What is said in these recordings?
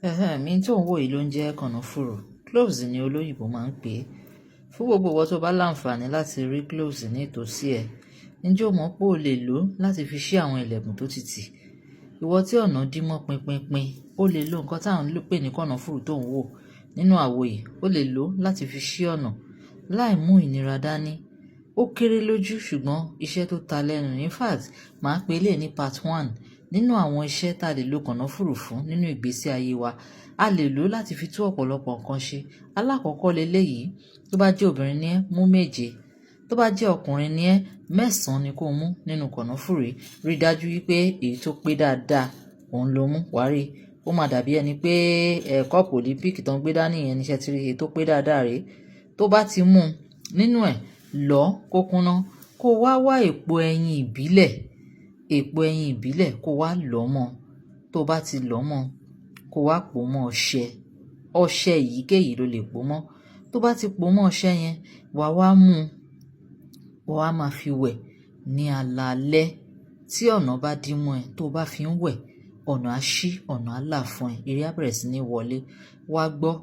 Mi tó ń wò yìí ló ń jẹ́ kànáfùrù. Cloves ni olóyìnbó máa ń pè é. Fún gbogbo ìwọ tó bá láǹfààní láti rí cloves ní ìtòsí ẹ, ǹjẹ́ o mọ̀ pé o lè lò ó láti fi ṣí àwọn ilẹ̀kùn tó ti tì? Ìwọ tí ọ̀nà dí mọ́ pinpinpin, o lè lo nǹkan táwọn ń pè ní kànáfùrù tó ń wò nínú àwo yìí, o lè lò ó láti fi ṣí ọ̀nà láì mú ìnira dání. Ó kéré lójú ṣùgbọ́n iṣẹ́ tó ta lẹ́nu. In fact, màá pe eléyìí ní part 1 nínú àwọn iṣẹ́ tá lè lo kànáfùrù fún nínú ìgbésí ayé wa. A lè lò ó láti fi tú ọ̀pọ̀lọpọ̀ nǹkan ṣe. Alákọ̀ọ́kọ́ leléyìí, tó bá jẹ́ obìnrin ni ẹ́, mú 7. Tó bá jẹ́ ọkùnrin ni ẹ́, 9 ni kó mú nínú kànáfùrù yìí. Rí dájú wípé èyí tó pé dáadáa òun ló mú. Wàá rí, ó máa dàbí ẹni pé kọ́ọ̀pù Olympic tó ń gbé dání yẹn níṣẹ́ tí èyí tó pé dáadáa rèé. Tó bá ti mú nínú ẹ̀, lọ̀ kó kúnná, kó wá èpo ẹyin ìbílẹ̀. Èpo ẹyin ìbílẹ̀ kó wá lọ̀ mọ́. Tó bá ti lọ̀ mọ́, kó wá pò mọ́ ọṣẹ. Ọṣẹ èyíkéyìí ló lè pò mọ́. Tó bá ti pò mọ́ ọṣẹ yẹn, wàá wá mú, wàá máa fi wẹ̀ ní alaalẹ́. Tí ọ̀nà bá dí mọ́ ẹ, tó bá fi ń wẹ̀, ọ̀nà á ṣí, ọ̀nà á là fún ẹ. Ire á bẹ̀rẹ̀ sí ní wọlé. Wá gbọ́.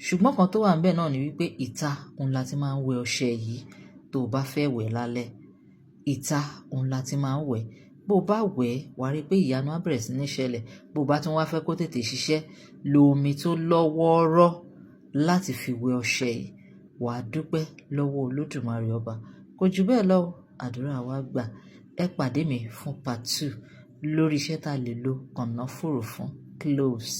Ṣùgbọ́n kan tó wà níbẹ̀ náà ni wípé ìta òun la ti máa ń wẹ ọṣẹ yìí tó bá fẹ́ wẹ̀ lálẹ́. Ìta òun la ti máa ń wẹ̀. Bó bá wẹ̀, wàá rí pé ìyanu á bẹ̀rẹ̀ sí ní ṣẹlẹ̀. Bó bá tún wá fẹ́ kó tètè ṣiṣẹ́, lo omi tó lọ́wọ́rọ́ láti fi wẹ ọṣẹ yìí. Wàá dúpẹ́ lọ́wọ́ Olódùmarè ọba. Kò jù bẹ́ẹ̀ lọ, àdúrà wa gbà. Ẹ pàdé mi fún part 2 lórí iṣẹ́ tá lè lo kànáfùrù fún, cloves.